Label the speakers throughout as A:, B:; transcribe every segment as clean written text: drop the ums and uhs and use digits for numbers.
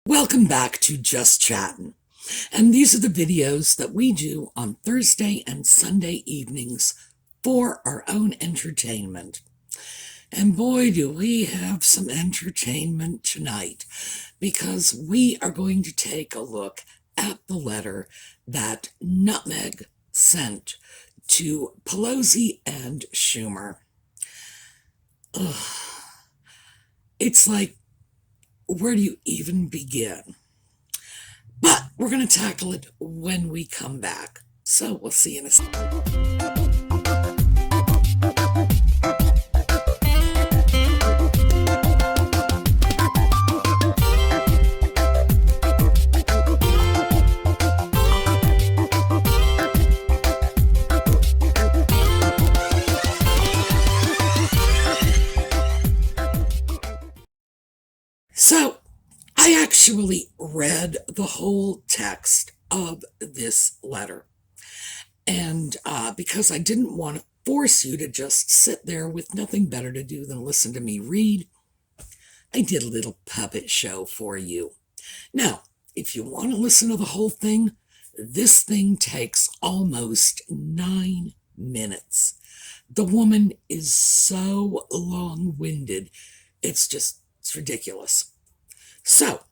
A: Welcome back to Just Chattin', and these are the videos that we do on Thursday and Sunday evenings for our own entertainment. And boy, do we have some entertainment tonight, because we are going to take a look at the letter that Nutmeg sent to Pelosi and Schumer. Ugh. It's like, where do you even begin? But we're going to tackle it when we come back. So we'll see you in a second. So, I actually read the whole text of this letter. And because I didn't want to force you to just sit there with nothing better to do than listen to me read, I did a little puppet show for you. Now, if you want to listen to the whole thing, this thing takes almost 9 minutes. The woman is so long-winded, it's ridiculous. So,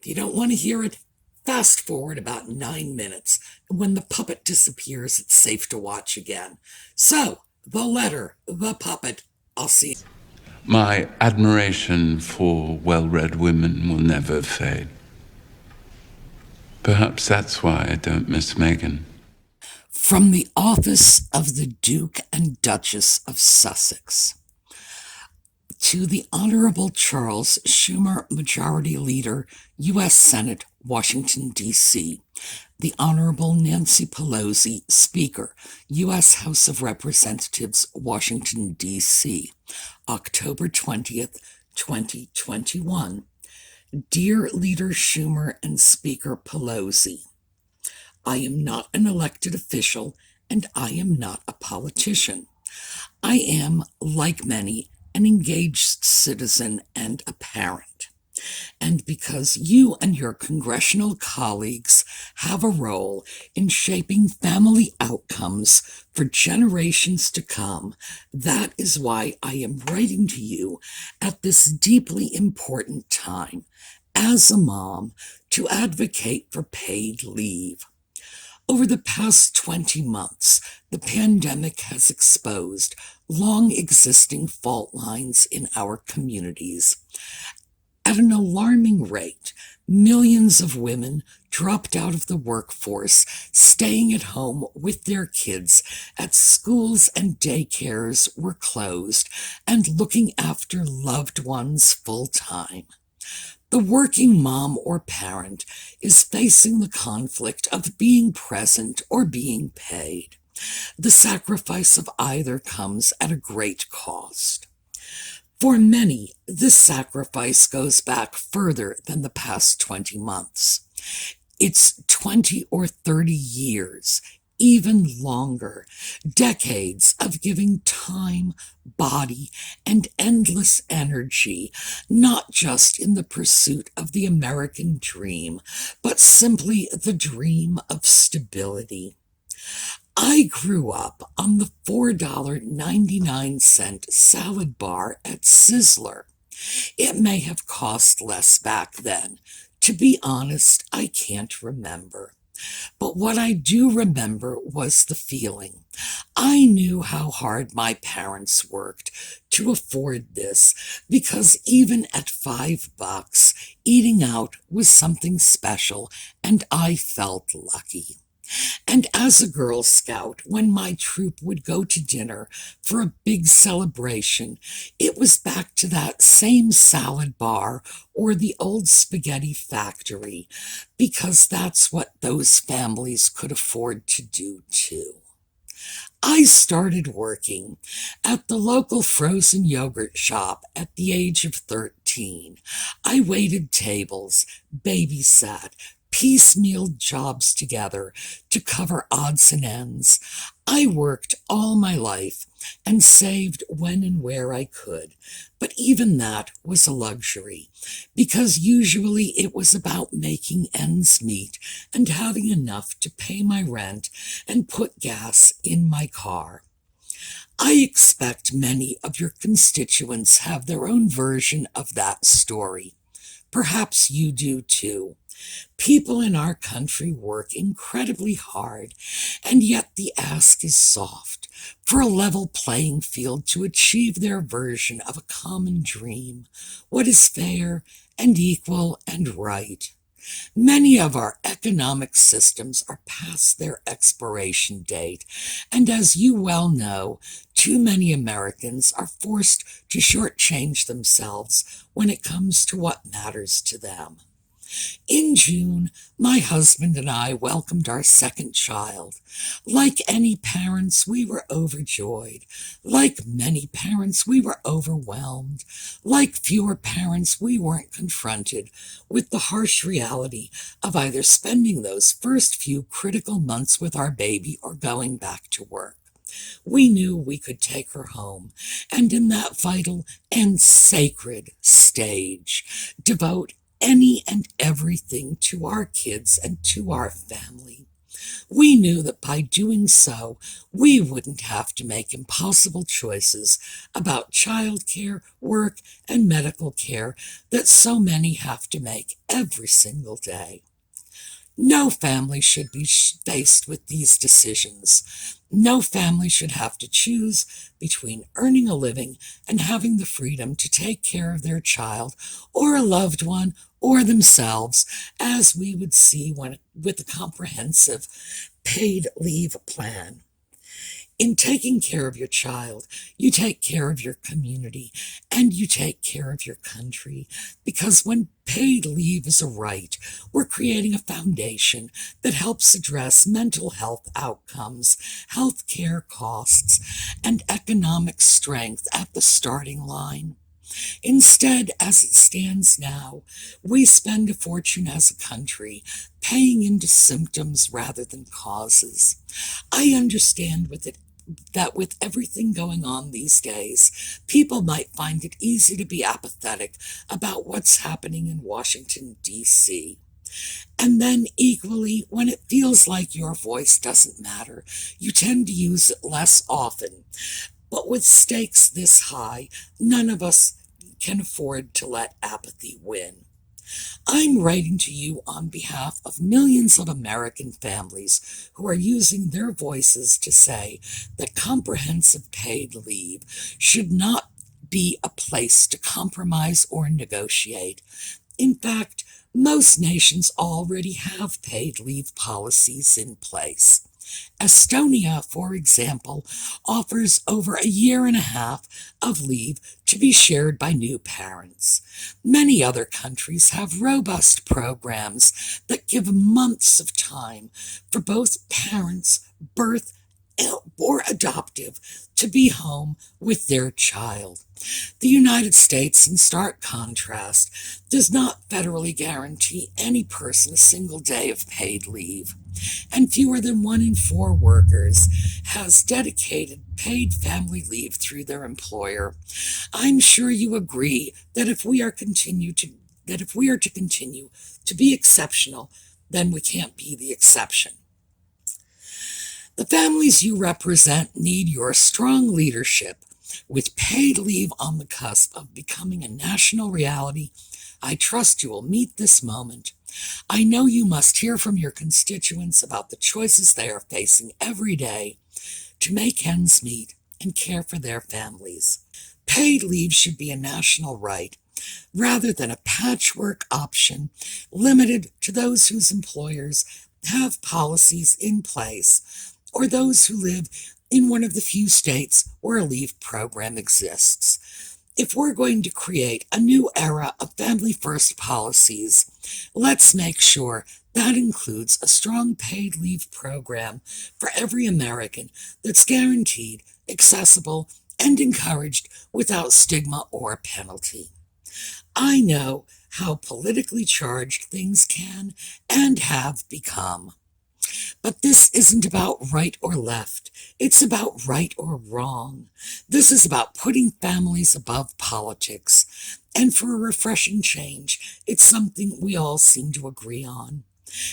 A: if you don't want to hear it, fast forward about 9 minutes. And when the puppet disappears, it's safe to watch again. So, the letter, the puppet, I'll see you.
B: My admiration for well-read women will never fade. Perhaps that's why I don't miss Meghan.
A: From the office of the Duke and Duchess of Sussex. To the Honorable Charles Schumer, Majority Leader, U.S. Senate, Washington, D.C., the Honorable Nancy Pelosi, Speaker, U.S. House of Representatives, Washington, D.C., October 20th, 2021. Dear Leader Schumer and Speaker Pelosi, I am not an elected official, and I am not a politician. I am, like many, an engaged citizen and a parent. And because you and your congressional colleagues have a role in shaping family outcomes for generations to come, that is why I am writing to you at this deeply important time, as a mom, to advocate for paid leave. Over the past 20 months, the pandemic has exposed long-existing fault lines in our communities. At an alarming rate, millions of women dropped out of the workforce, staying at home with their kids as schools and daycares were closed, and looking after loved ones full-time. The working mom or parent is facing the conflict of being present or being paid. The sacrifice of either comes at a great cost. For many, this sacrifice goes back further than the past 20 months. It's 20 or 30 years, even longer, decades of giving time, body, and endless energy, not just in the pursuit of the American dream, but simply the dream of stability. I grew up on the $4.99 salad bar at Sizzler. It may have cost less back then. To be honest, I can't remember. But what I do remember was the feeling. I knew how hard my parents worked to afford this, because even at $5, eating out was something special, and I felt lucky. And as a Girl Scout, when my troop would go to dinner for a big celebration, it was back to that same salad bar or the old spaghetti factory, because that's what those families could afford to do too. I started working at the local frozen yogurt shop at the age of 13. I waited tables, babysat, piecemealed jobs together to cover odds and ends. I worked all my life and saved when and where I could, but even that was a luxury, because usually it was about making ends meet and having enough to pay my rent and put gas in my car. I expect many of your constituents have their own version of that story. Perhaps you do too. People in our country work incredibly hard, and yet the ask is soft for a level playing field to achieve their version of a common dream, what is fair and equal and right. Many of our economic systems are past their expiration date, and as you well know, too many Americans are forced to shortchange themselves when it comes to what matters to them. In June, my husband and I welcomed our second child. Like any parents, we were overjoyed. Like many parents, we were overwhelmed. Like fewer parents, we weren't confronted with the harsh reality of either spending those first few critical months with our baby or going back to work. We knew we could take her home, and in that vital and sacred stage, devote any and everything to our kids and to our family. We knew that by doing so, we wouldn't have to make impossible choices about childcare, work, and medical care that so many have to make every single day. No family should be faced with these decisions. No family should have to choose between earning a living and having the freedom to take care of their child or a loved one or themselves, as we would see with a comprehensive paid leave plan. In taking care of your child, you take care of your community and you take care of your country, because when paid leave is a right, we're creating a foundation that helps address mental health outcomes, health care costs, and economic strength at the starting line. Instead, as it stands now, we spend a fortune as a country paying into symptoms rather than causes. I understand that with everything going on these days, people might find it easy to be apathetic about what's happening in Washington, D.C. And then equally, when it feels like your voice doesn't matter, you tend to use it less often. But with stakes this high, none of us can afford to let apathy win. I'm writing to you on behalf of millions of American families who are using their voices to say that comprehensive paid leave should not be a place to compromise or negotiate. In fact, most nations already have paid leave policies in place. Estonia, for example, offers over a year and a half of leave to be shared by new parents. Many other countries have robust programs that give months of time for both parents, birth or adoptive, to be home with their child. The United States, in stark contrast, does not federally guarantee any person a single day of paid leave, and fewer than 1 in 4 workers has dedicated paid family leave through their employer. I'm sure you agree that if we are to continue to be exceptional, then we can't be the exception. The families you represent need your strong leadership. With paid leave on the cusp of becoming a national reality, I trust you will meet this moment. I know you must hear from your constituents about the choices they are facing every day to make ends meet and care for their families. Paid leave should be a national right, rather than a patchwork option limited to those whose employers have policies in place, or those who live in one of the few states where a leave program exists. If we're going to create a new era of family-first policies, let's make sure that includes a strong paid leave program for every American that's guaranteed, accessible, and encouraged without stigma or penalty. I know how politically charged things can and have become. But this isn't about right or left. It's about right or wrong. This is about putting families above politics. And for a refreshing change, it's something we all seem to agree on.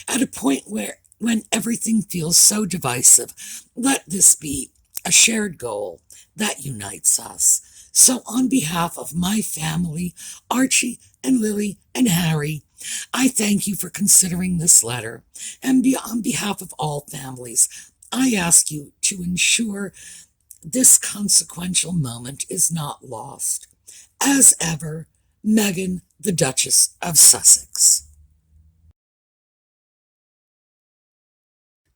A: At a point when everything feels so divisive, let this be a shared goal that unites us. So on behalf of my family, Archie and Lily and Harry, I thank you for considering this letter. And on behalf of all families, I ask you to ensure this consequential moment is not lost. As ever, Meghan, the Duchess of Sussex.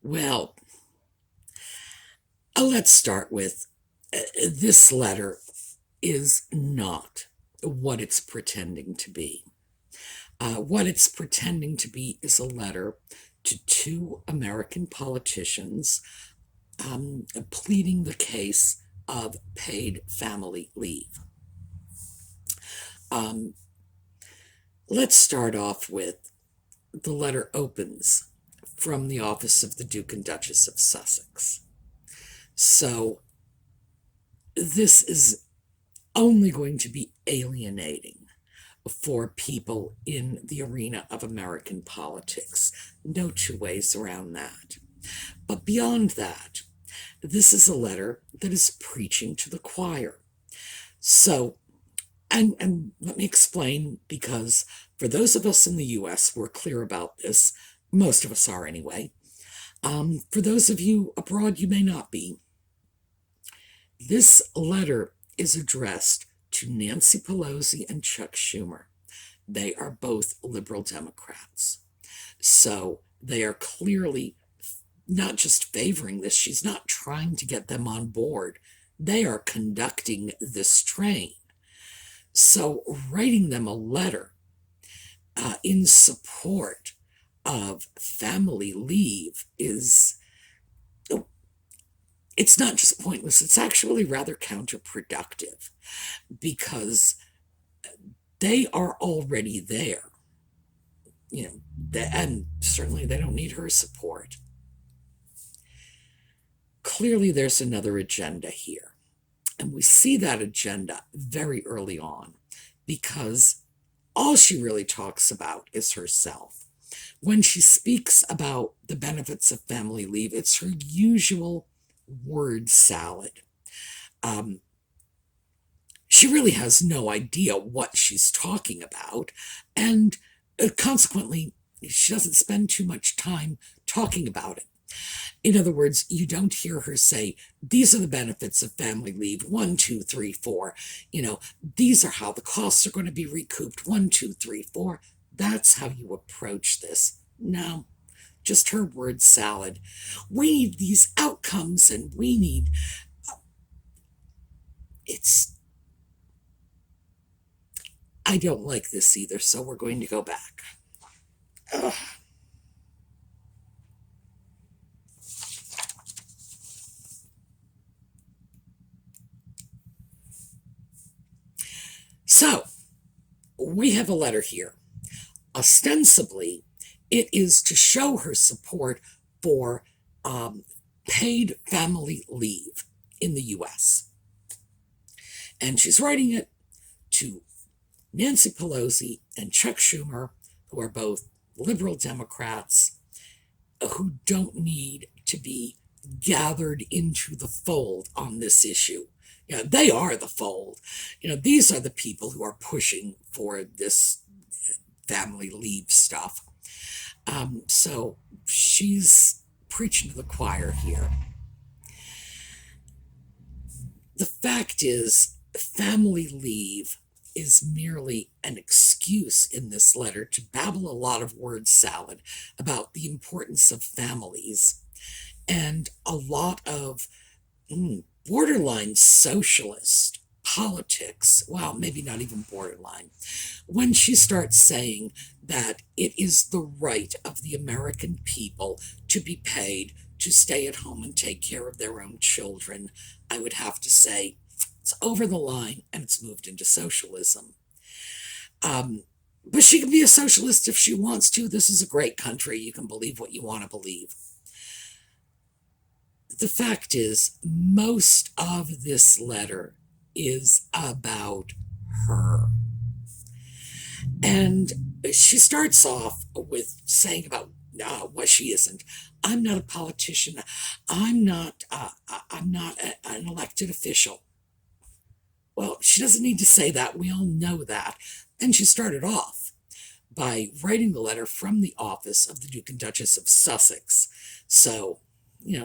A: Well, let's start with this letter is not what it's pretending to be. What it's pretending to be is a letter to two American politicians pleading the case of paid family leave. Let's start off with the letter opens from the office of the Duke and Duchess of Sussex. So this is only going to be alienating for people in the arena of American politics. No two ways around that. But beyond that, this is a letter that is preaching to the choir. So, and let me explain, because for those of us in the US, we're clear about this. Most of us are anyway. For those of you abroad, you may not be. This letter is addressed to Nancy Pelosi and Chuck Schumer. They are both liberal Democrats. So they are clearly not just favoring this. She's not trying to get them on board. They are conducting this train. So writing them a letter in support of family leave is, it's not just pointless, it's actually rather counterproductive, because they are already there, and certainly they don't need her support. Clearly there's another agenda here, and we see that agenda very early on, because all she really talks about is herself. When she speaks about the benefits of family leave, it's her usual word salad. She really has no idea what she's talking about, and consequently, she doesn't spend too much time talking about it. In other words, you don't hear her say, these are the benefits of family leave, 1, 2, 3, 4. These are how the costs are going to be recouped, 1, 2, 3, 4. That's how you approach this. No, just her word salad. We need these outcomes, and we need... I don't like this either, so we're going to go back. Ugh. So, we have a letter here. Ostensibly, it is to show her support for paid family leave in the US. And she's writing it to Nancy Pelosi and Chuck Schumer, who are both liberal Democrats, who don't need to be gathered into the fold on this issue. They are the fold. These are the people who are pushing for this family leave stuff. So she's preaching to the choir here. The fact is, family leave is merely an excuse in this letter to babble a lot of word salad about the importance of families and a lot of borderline socialist politics. Well, maybe not even borderline. When she starts saying that it is the right of the American people to be paid to stay at home and take care of their own children, I would have to say it's over the line, and it's moved into socialism. But she can be a socialist if she wants to. This is a great country. You can believe what you want to believe. The fact is, most of this letter is about her. And she starts off with saying about what she isn't. I'm not a politician. I'm not an elected official. Well, she doesn't need to say that. We all know that. And she started off by writing the letter from the office of the Duke and Duchess of Sussex. So,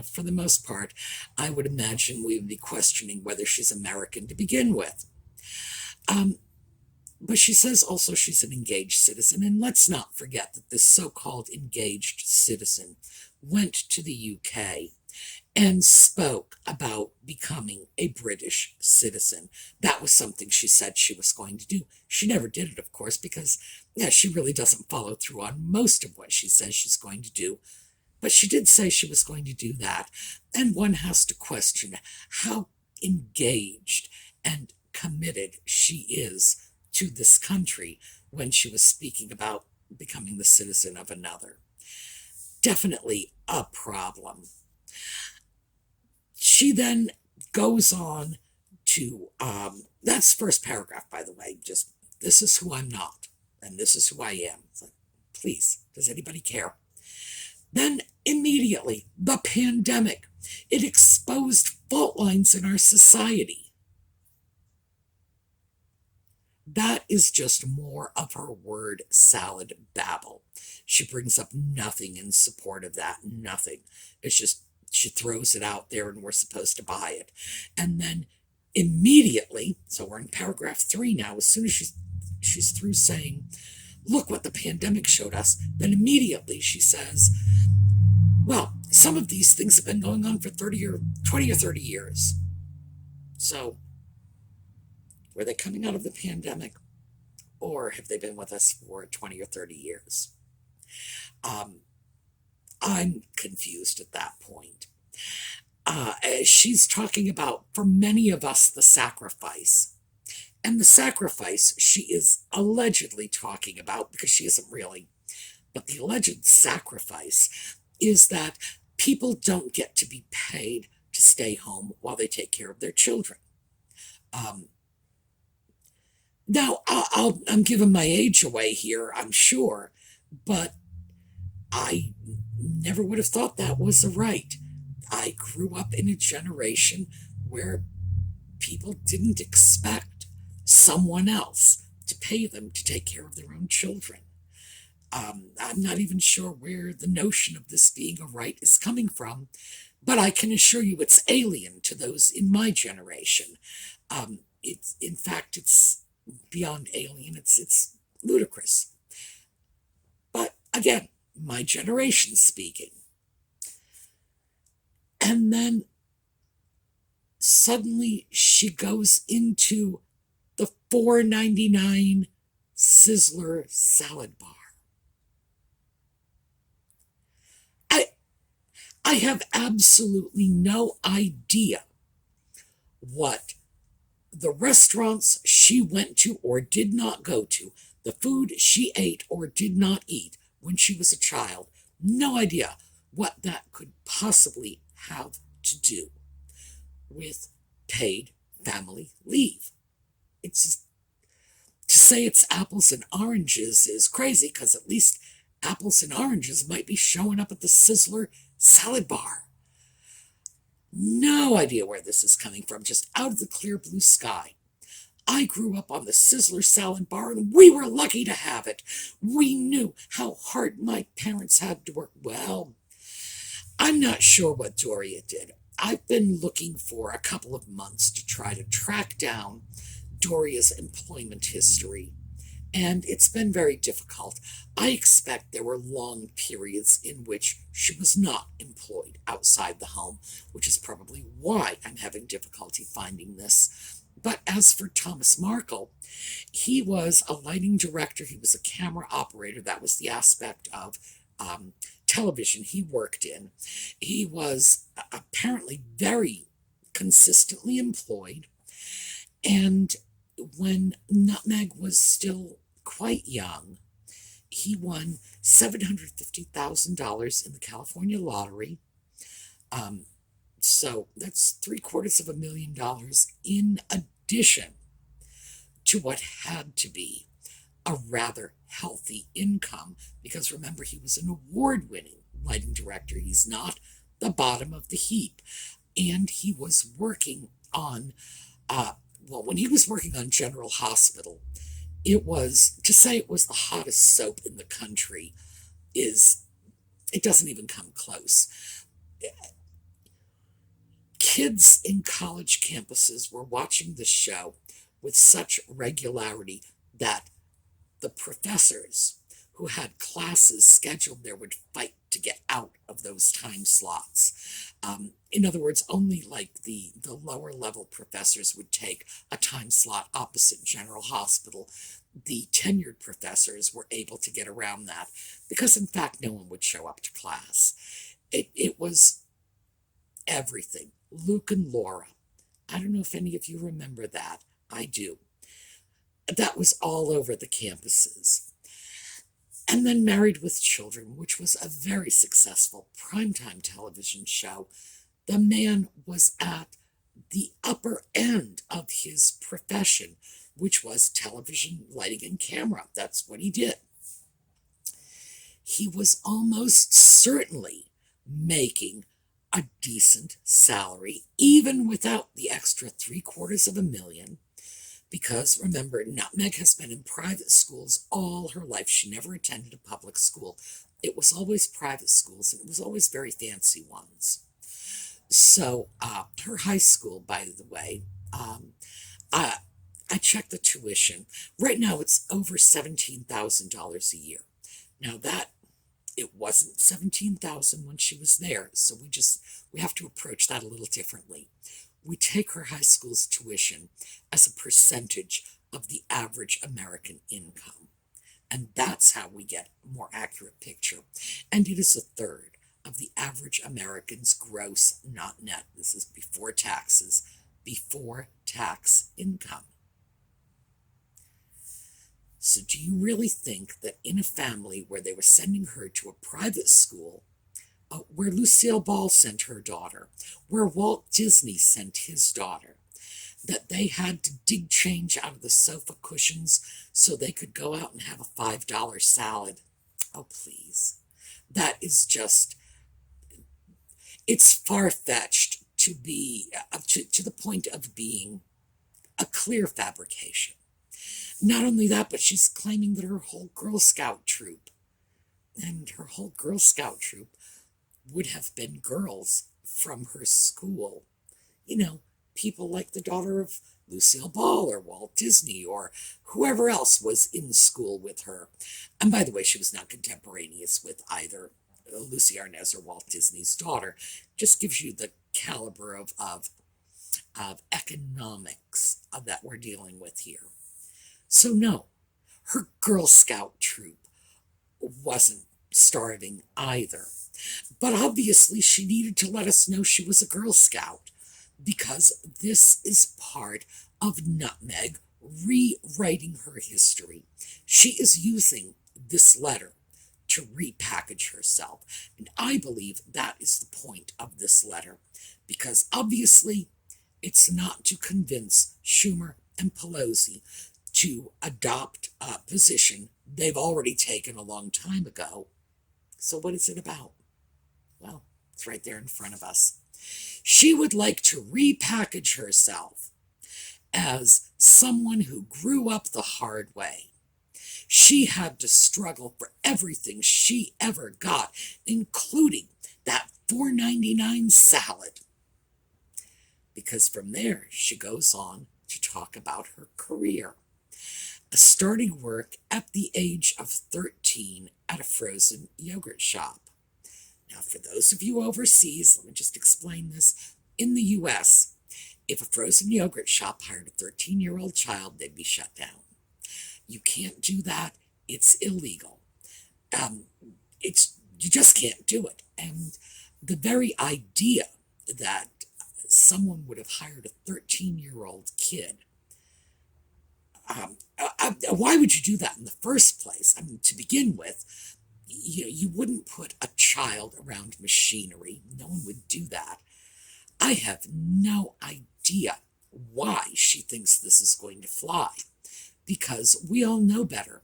A: for the most part, I would imagine we would be questioning whether she's American to begin with. But she says also she's an engaged citizen, and let's not forget that this so-called engaged citizen went to the UK and spoke about becoming a British citizen. That was something she said she was going to do. She never did it, of course, because she really doesn't follow through on most of what she says she's going to do. But she did say she was going to do that. And one has to question how engaged and committed she is to this country when she was speaking about becoming the citizen of another. Definitely a problem. She then goes on to, that's the first paragraph, by the way, just, this is who I'm not, and this is who I am. It's like, please, does anybody care? Then immediately, the pandemic, it exposed fault lines in our society. That is just more of her word salad babble. She brings up nothing in support of that, nothing. It's just, she throws it out there and we're supposed to buy it. And then immediately, so we're in paragraph 3 now, as soon as she's through saying, look what the pandemic showed us, then immediately she says, well, some of these things have been going on for 20 or 30 years. So, were they coming out of the pandemic, or have they been with us for 20 or 30 years? I'm confused at that point. She's talking about, for many of us, the sacrifice. And the sacrifice she is allegedly talking about, because she isn't really, but the alleged sacrifice is that people don't get to be paid to stay home while they take care of their children. Now, I'm giving my age away here, I'm sure, but I never would have thought that was a right. I grew up in a generation where people didn't expect someone else to pay them to take care of their own children. I'm not even sure where the notion of this being a right is coming from, but I can assure you it's alien to those in my generation. In fact, it's beyond alien. It's ludicrous. But again, my generation speaking. And then suddenly she goes into the $4.99 Sizzler salad bar. I have absolutely no idea what the restaurants she went to or did not go to, the food she ate or did not eat when she was a child, no idea what that could possibly have to do with paid family leave. It's just, to say it's apples and oranges is crazy, because at least apples and oranges might be showing up at the Sizzler salad bar. No idea where this is coming from, just out of the clear blue sky. I grew up on the Sizzler salad bar, and we were lucky to have it. We knew how hard my parents had to work. Well, I'm not sure what Doria did. I've been looking for a couple of months to try to track down Doria's employment history, and it's been very difficult. I expect there were long periods in which she was not employed outside the home, which is probably why I'm having difficulty finding this. But as for Thomas Markle, he was a lighting director. He was a camera operator. That was the aspect of television he worked in. He was apparently very consistently employed. And when Nutmeg was still quite young, he won $750,000 in the California lottery. So that's $750,000 in addition to what had to be a rather healthy income, because remember, he was an award-winning lighting director. He's not the bottom of the heap. And he was working on, when he was working on General Hospital, to say it was the hottest soap in the country it doesn't even come close. Kids in college campuses were watching the show with such regularity that the professors who had classes scheduled there would fight to get out of those time slots. In other words, only like the lower level professors would take a time slot opposite General Hospital. The tenured professors were able to get around that because, in fact, no one would show up to class. It was everything. Luke and Laura. I don't know if any of you remember that. I do. That was all over the campuses. And then Married with Children, which was a very successful primetime television show. The man was at the upper end of his profession, which was television, lighting, and camera. That's what he did. He was almost certainly making a decent salary, even without the extra $750,000, because remember, Nutmeg has been in private schools all her life. She never attended a public school. It was always private schools, and it was always very fancy ones. So her high school, by the way, I checked the tuition. Right now it's over $17,000 a year. Now it wasn't $17,000 when she was there, so we have to approach that a little differently. We take her high school's tuition as a percentage of the average American income. And that's how we get a more accurate picture. And it is a third of the average American's gross, not net. This is before taxes, before tax income. So do you really think that in a family where they were sending her to a private school, where Lucille Ball sent her daughter, where Walt Disney sent his daughter, that they had to dig change out of the sofa cushions so they could go out and have a $5 salad? Oh, please. That is just, it's far-fetched to be, to the point of being a clear fabrication. Not only that, but she's claiming that her whole Girl Scout troop, and her whole Girl Scout troop would have been girls from her school. You know, people like the daughter of Lucille Ball or Walt Disney or whoever else was in school with her. And by the way, she was not contemporaneous with either Lucy Arnaz or Walt Disney's daughter. Just gives you the caliber of economics that we're dealing with here. So no, her Girl Scout troop wasn't starving either. But obviously she needed to let us know she was a Girl Scout, because this is part of Nutmeg rewriting her history. She is using this letter to repackage herself. And I believe that is the point of this letter, because obviously it's not to convince Schumer and Pelosi to adopt a position they've already taken a long time ago. So what is it about? Well, it's right there in front of us. She would like to repackage herself as someone who grew up the hard way. She had to struggle for everything she ever got, including that $4.99 salad. Because from there, she goes on to talk about her career, starting work at the age of 13 at a frozen yogurt shop. Now, for those of you overseas, let me just explain this. In the U.S., if a frozen yogurt shop hired a 13-year-old child, they'd be shut down. You can't do that. It's illegal. You just can't do it. And the very idea that someone would have hired a 13-year-old kid, Why would you do that in the first place? I mean, to begin with, you wouldn't put a child around machinery. No one would do that. I have no idea why she thinks this is going to fly, because we all know better.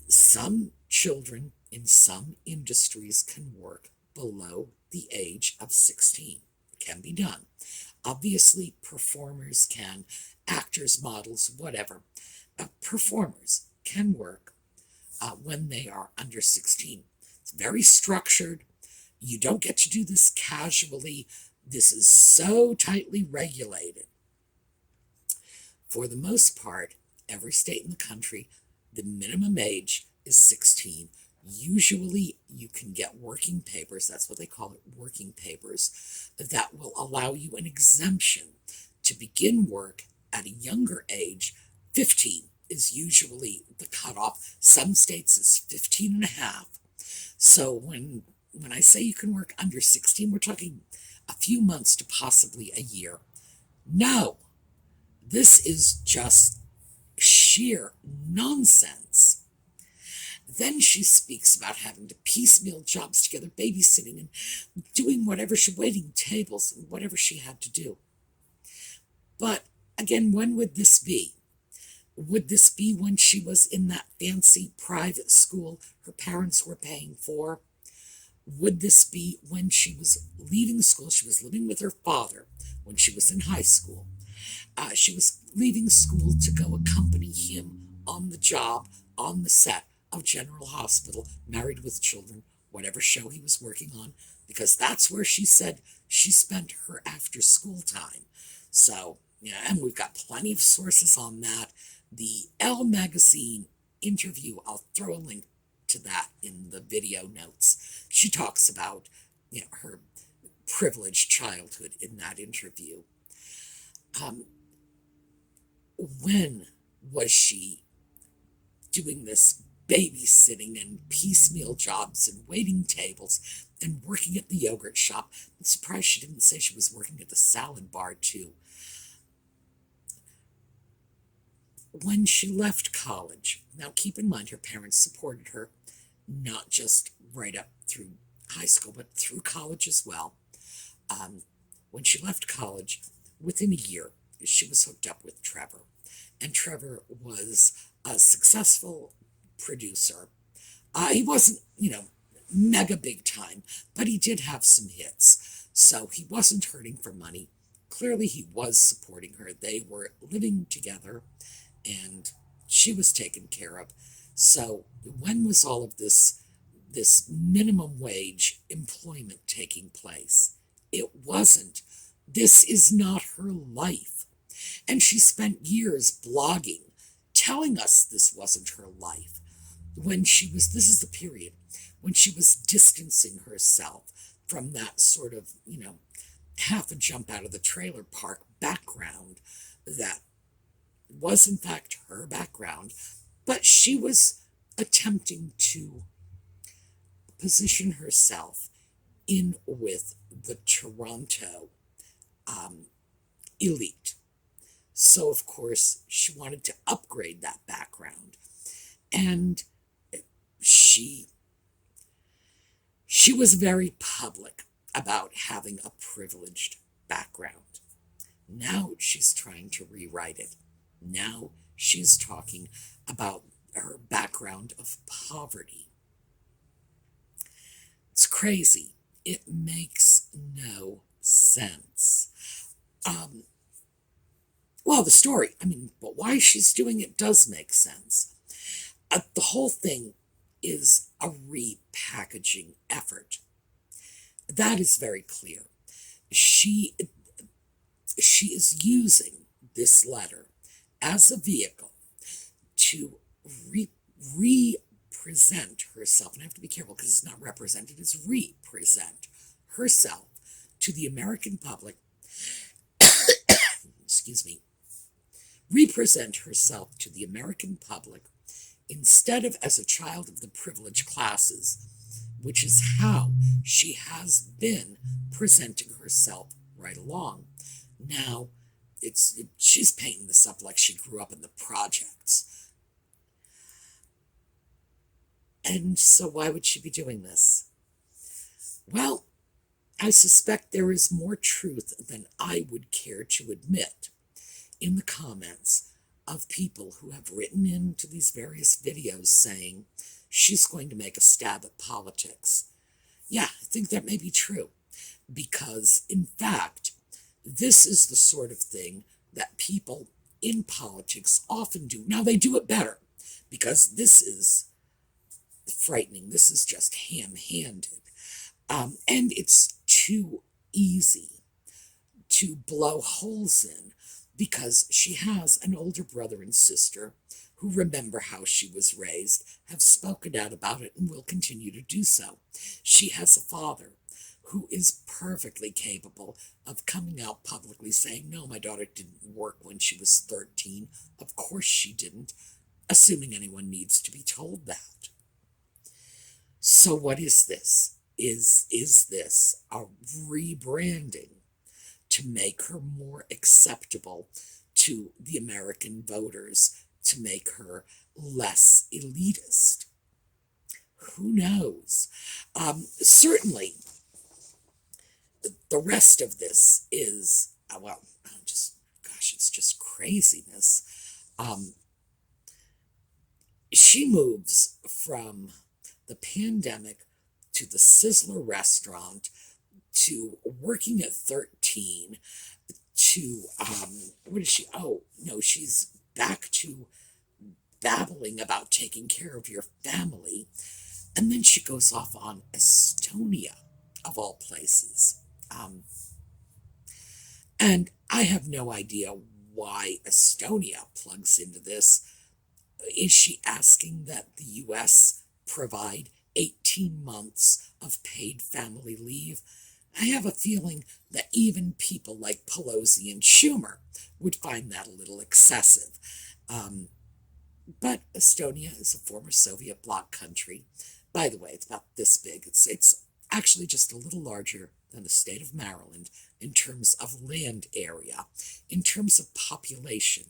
A: Some children in some industries can work below the age of 16. It can be done. Obviously, performers can, actors, models, whatever. Performers can work when they are under 16. It's very structured. You don't get to do this casually. This is so tightly regulated. For the most part, every state in the country, the minimum age is 16. Usually you can get working papers, that's what they call it, working papers, that will allow you an exemption to begin work at a younger age. 15 is usually the cutoff. Some states is 15 and a half. So when I say you can work under 16, we're talking a few months to possibly a year. No, this is just sheer nonsense. Then she speaks about having to piecemeal jobs together, babysitting and doing whatever waiting tables and whatever she had to do. But again, when would this be? Would this be when she was in that fancy private school her parents were paying for? Would this be when she was leaving school? She was living with her father when she was in high school. She was leaving school to go accompany him on the job, on the set of General Hospital, Married with Children, whatever show he was working on, because that's where she said she spent her after school time. So, yeah, and we've got plenty of sources on that. The Elle magazine interview, I'll throw a link to that in the video notes. She talks about, her privileged childhood in that interview. When was she doing this babysitting and piecemeal jobs and waiting tables and working at the yogurt shop? I'm surprised she didn't say she was working at the salad bar too. When she left college, now keep in mind her parents supported her, not just right up through high school, but through college as well. When she left college, within a year, she was hooked up with Trevor. And Trevor was a successful producer. He wasn't, mega big time, but he did have some hits. So he wasn't hurting for money. Clearly he was supporting her. They were living together and she was taken care of. So when was all of this minimum wage employment taking place? It wasn't. This is not her life. And she spent years blogging, telling us this wasn't her life. This is the period when she was distancing herself from that sort of, half a jump out of the trailer park background that was in fact her background, but she was attempting to position herself in with the Toronto elite. So, of course, she wanted to upgrade that background. And she was very public about having a privileged background. Now she's trying to rewrite it. Now she's talking about her background of poverty. It's crazy. It makes no sense. Well, the story, but why she's doing it does make sense. The whole thing is a repackaging effort. That is very clear. She is using this letter as a vehicle to represent herself, and I have to be careful because it's not represented, it's represent herself to the American public, excuse me, represent herself to the American public instead of as a child of the privileged classes, which is how she has been presenting herself right along. Now, she's painting this up like she grew up in the projects. And so why would she be doing this? Well, I suspect there is more truth than I would care to admit in the comments of people who have written into these various videos saying she's going to make a stab at politics. Yeah, I think that may be true, because in fact, this is the sort of thing that people in politics often do. Now, they do it better, because this is frightening. This is just ham-handed. And it's too easy to blow holes in, because she has an older brother and sister who remember how she was raised, have spoken out about it, and will continue to do so. She has a father who is perfectly capable of coming out publicly saying, no, my daughter didn't work when she was 13. Of course she didn't, assuming anyone needs to be told that. So what is this? Is this a rebranding to make her more acceptable to the American voters, to make her less elitist? Who knows? Certainly, the rest of this is, it's just craziness. She moves from the pandemic to the Sizzler restaurant to working at 13 to, what is she? Oh, no, she's back to babbling about taking care of your family. And then she goes off on Estonia, of all places. And I have no idea why Estonia plugs into this. Is she asking that the U.S. provide 18 months of paid family leave? I have a feeling that even people like Pelosi and Schumer would find that a little excessive. But Estonia is a former Soviet bloc country. By the way, it's about this big. It's actually just a little larger than the state of Maryland in terms of land area. In terms of population,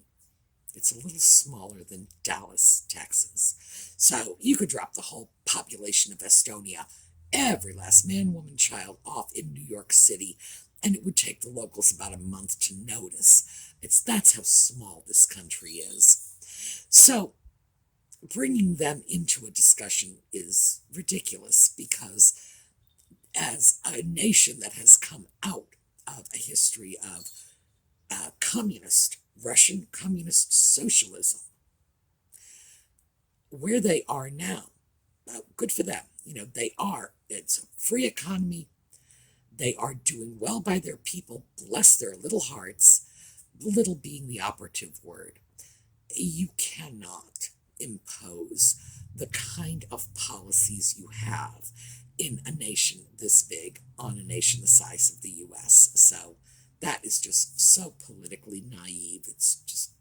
A: it's a little smaller than Dallas, Texas. So you could drop the whole population of Estonia, every last man, woman, child, off in New York City, and it would take the locals about a month to notice. That's how small this country is. So bringing them into a discussion is ridiculous, because as a nation that has come out of a history of Russian communist socialism, where they are now, good for them. It's a free economy. They are doing well by their people, bless their little hearts, little being the operative word. You cannot impose the kind of policies you have in a nation this big on a nation the size of the U.S. So that is just so politically naive. It's just...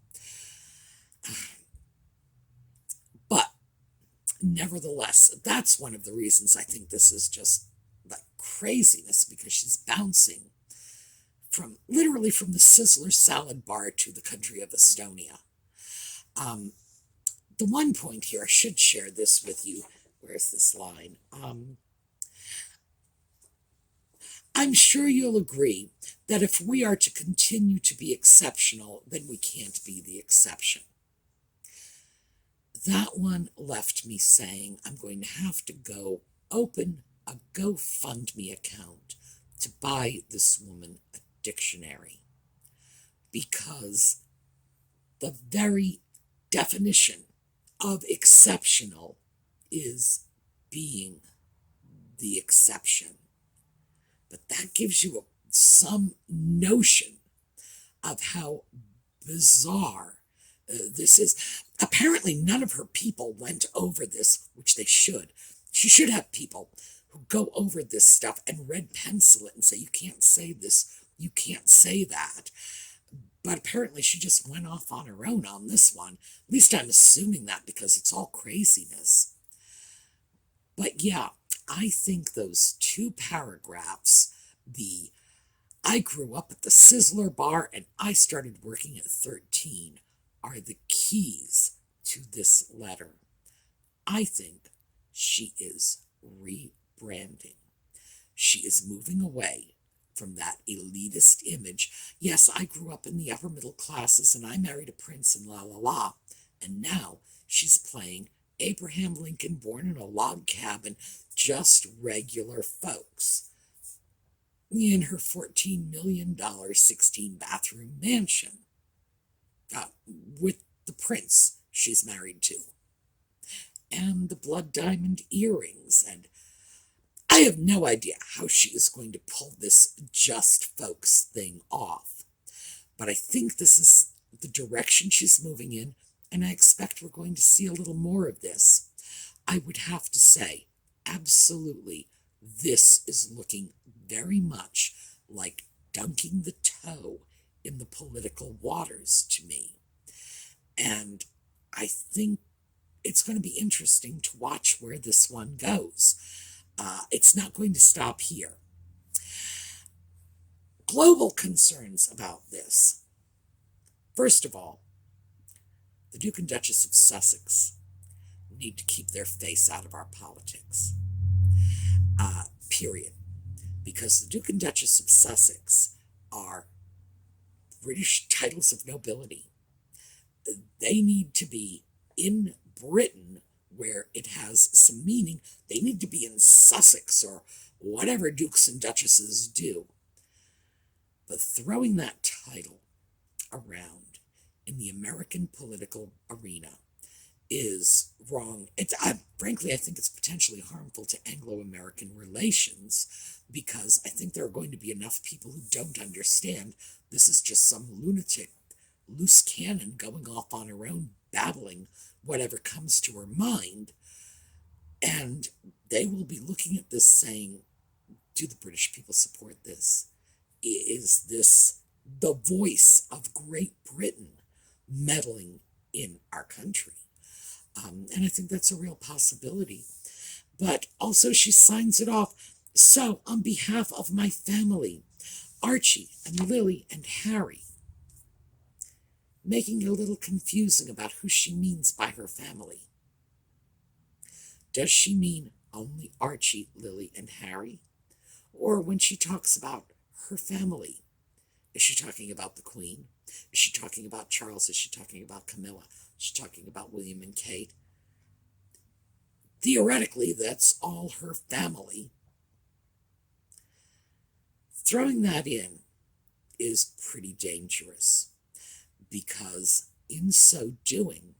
A: But nevertheless, that's one of the reasons I think this is just like craziness, because she's bouncing literally from the Sizzler salad bar to the country of Estonia. The one point here, I should share this with you. Where's this line? I'm sure you'll agree that if we are to continue to be exceptional, then we can't be the exception. That one left me saying I'm going to have to go open a GoFundMe account to buy this woman a dictionary, because the very definition of exceptional is being the exception. But that gives you some notion of how bizarre this is. Apparently, none of her people went over this, which they should. She should have people who go over this stuff and red pencil it and say, you can't say this, you can't say that. But apparently she just went off on her own on this one. At least I'm assuming that, because it's all craziness. But yeah, I think those two paragraphs, the I grew up at the Sizzler bar and I started working at 13 are the keys to this letter. I think she is rebranding. She is moving away from that elitist image. Yes, I grew up in the upper middle classes and I married a prince and la la la. And now she's playing Abraham Lincoln, born in a log cabin, just regular folks, in her $14 million 16-bathroom mansion with the prince she's married to, and the blood diamond earrings. And I have no idea how she is going to pull this just folks thing off. But I think this is the direction she's moving in, and I expect we're going to see a little more of this. I would have to say, absolutely, this is looking very much like dunking the toe in the political waters to me. And I think it's going to be interesting to watch where this one goes. It's not going to stop here. Global concerns about this. First of all, the Duke and Duchess of Sussex need to keep their face out of our politics. Period. Because the Duke and Duchess of Sussex are British titles of nobility. They need to be in Britain where it has some meaning. They need to be in Sussex or whatever dukes and duchesses do. But throwing that title around in the American political arena is wrong. Frankly, I think it's potentially harmful to Anglo-American relations, because I think there are going to be enough people who don't understand this is just some lunatic, loose cannon going off on her own, babbling whatever comes to her mind. And they will be looking at this saying, do the British people support this? Is this the voice of Great Britain meddling in our country? And I think that's a real possibility. But also she signs it off. So, on behalf of my family, Archie and Lily and Harry, making it a little confusing about who she means by her family. Does she mean only Archie, Lily, and Harry? Or when she talks about her family, is she talking about the Queen? Is she talking about Charles? Is she talking about Camilla? Is she talking about William and Kate? Theoretically, that's all her family. Throwing that in is pretty dangerous, because in so doing,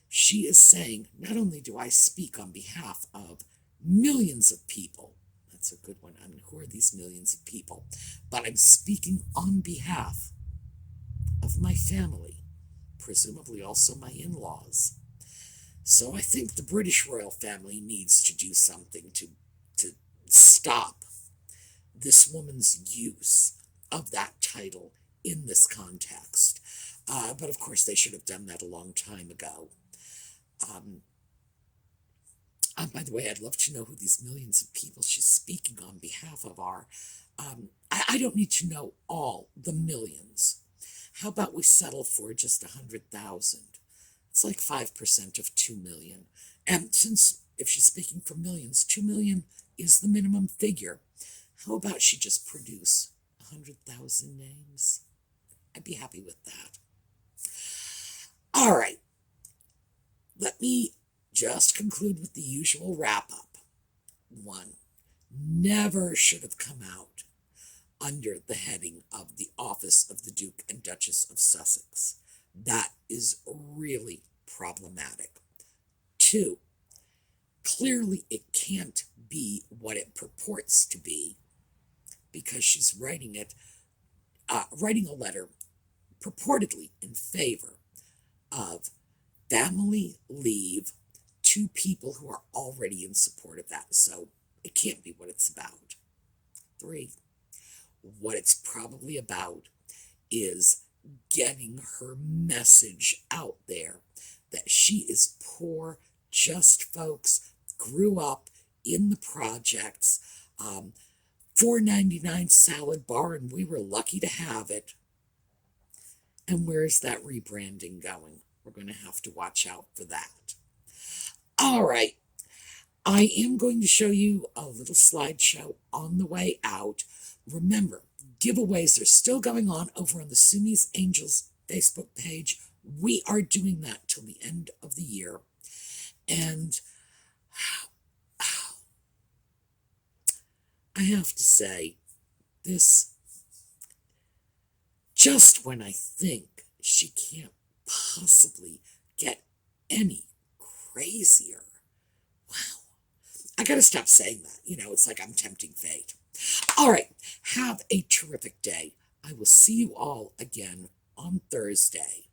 A: she is saying, not only do I speak on behalf of millions of people, that's a good one, I mean, who are these millions of people, but I'm speaking on behalf of my family, presumably also my in-laws. So I think the British royal family needs to do something to stop this woman's use of that title in this context. But of course, they should have done that a long time ago. By the way, I'd love to know who these millions of people she's speaking on behalf of are. I don't need to know all the millions. How about we settle for just 100,000? It's like 5% of 2 million. And since, if she's speaking for millions, 2 million is the minimum figure, how about she just produce 100,000 names? I'd be happy with that. All right. Let me just conclude with the usual wrap-up. 1, never should have come out under the heading of the office of the Duke and Duchess of Sussex. That is really problematic. 2, clearly it can't be what it purports to be, because she's writing a letter purportedly in favor of family leave to people who are already in support of that. So it can't be what it's about. 3, what it's probably about is getting her message out there that she is poor, just folks, grew up in the projects, $4.99 salad bar, and we were lucky to have it. And where's that rebranding going? We're going to have to watch out for that. All right. I am going to show you a little slideshow on the way out. Remember, giveaways are still going on over on the SueMe's Angels Facebook page. We are doing that till the end of the year. And I have to say, this, just when I think she can't possibly get any crazier. Wow. I gotta stop saying that. It's like I'm tempting fate. All right. Have a terrific day. I will see you all again on Thursday.